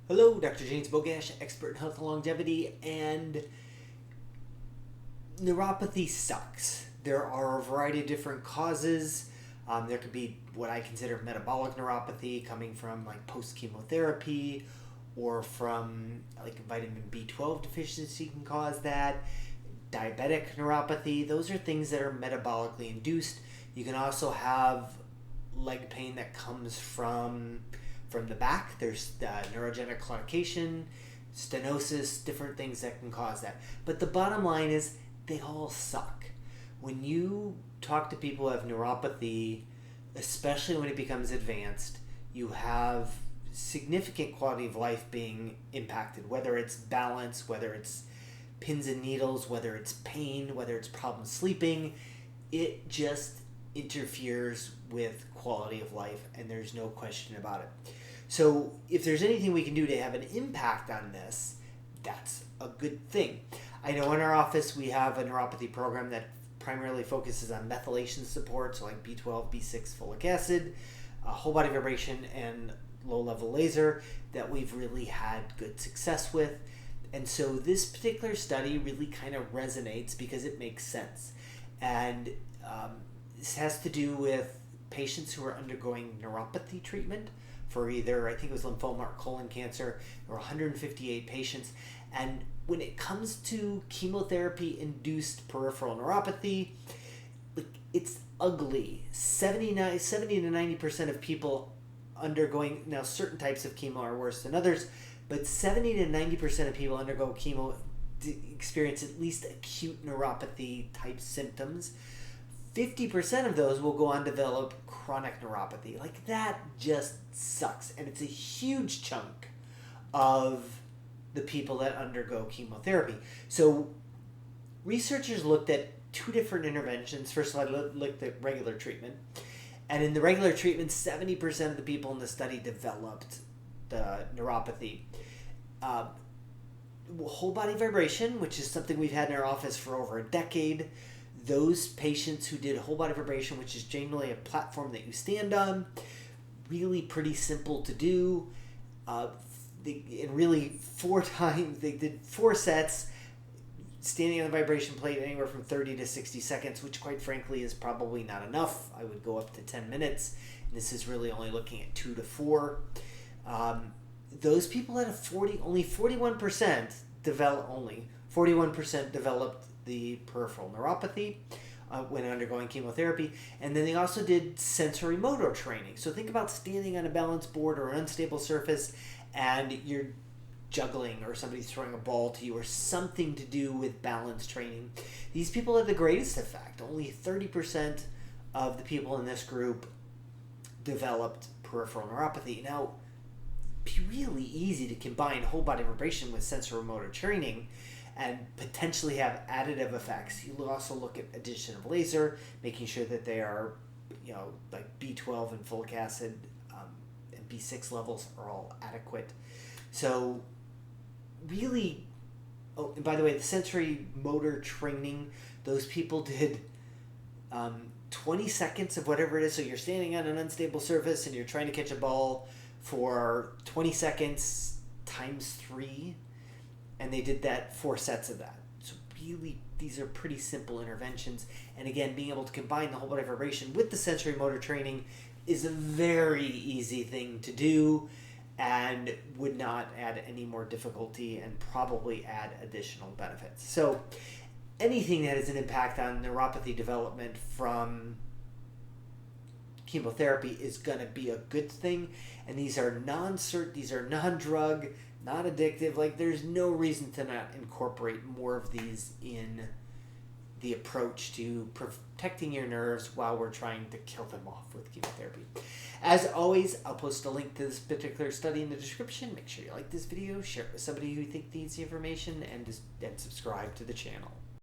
Hello, Dr. James Bogash, expert in health and longevity, and neuropathy sucks. There are a variety of different causes. There could be what I consider metabolic neuropathy coming from like post-chemotherapy or from like vitamin B12 deficiency can cause that. Diabetic neuropathy, those are things that are metabolically induced. You can also have leg pain that comes from the back. There's neurogenic claudication, stenosis, different things that can cause that. But the bottom line is they all suck. When you talk to people who have neuropathy, especially when it becomes advanced, you have significant quality of life being impacted, whether it's balance, whether it's pins and needles, whether it's pain, whether it's problem sleeping. It just interferes with quality of life, and there's no question about it. So if there's anything we can do to have an impact on this, that's a good thing. I know in our office we have a neuropathy program that primarily focuses on methylation support, so like B12, B6, folic acid, whole body vibration, and low-level laser that we've really had good success with. And so this particular study really kind of resonates because it makes sense. And this has to do with patients who are undergoing neuropathy treatment for either, I think it was lymphoma or colon cancer. There were 158 patients. And when it comes to chemotherapy-induced peripheral neuropathy, it's ugly. 70 to 90% of people undergoing, now certain types of chemo are worse than others, but 70 to 90% of people undergo chemo experience at least acute neuropathy type symptoms. 50% of those will go on to develop chronic neuropathy. Like, that just sucks. And it's a huge chunk of the people that undergo chemotherapy. So researchers looked at two different interventions. First of all, I looked at regular treatment. And in the regular treatment, 70% of the people in the study developed the neuropathy. Whole body vibration, which is something we've had in our office for over a decade. Those patients who did whole body vibration, which is generally a platform that you stand on, really pretty simple to do. They did 4 sets, standing on the vibration plate anywhere from 30 to 60 seconds, which quite frankly is probably not enough. I would go up to 10 minutes. And this is really only looking at 2 to 4. Those people had only 41% developed the peripheral neuropathy when undergoing chemotherapy. And then they also did sensory motor training. So think about standing on a balance board or an unstable surface and you're juggling or somebody's throwing a ball to you or something to do with balance training. These people had the greatest effect. Only 30% of the people in this group developed peripheral neuropathy. Now, it'd be really easy to combine whole body vibration with sensory motor training and potentially have additive effects. You'll also look at addition of laser, making sure that they are, like B12 and folic acid and B6 levels are all adequate. So really, and by the way, the sensory motor training, those people did 20 seconds of whatever it is. So you're standing on an unstable surface and you're trying to catch a ball for 20 seconds times 3. And they did that 4 sets of that. So really, these are pretty simple interventions. And again, being able to combine the whole body vibration with the sensory motor training is a very easy thing to do and would not add any more difficulty and probably add additional benefits. So anything that has an impact on neuropathy development from chemotherapy is going to be a good thing. And these are non-drug, not addictive. Like, there's no reason to not incorporate more of these in the approach to protecting your nerves while we're trying to kill them off with chemotherapy. As always, I'll post a link to this particular study in the description. Make sure you like this video, share it with somebody who you think needs the information, and subscribe to the channel.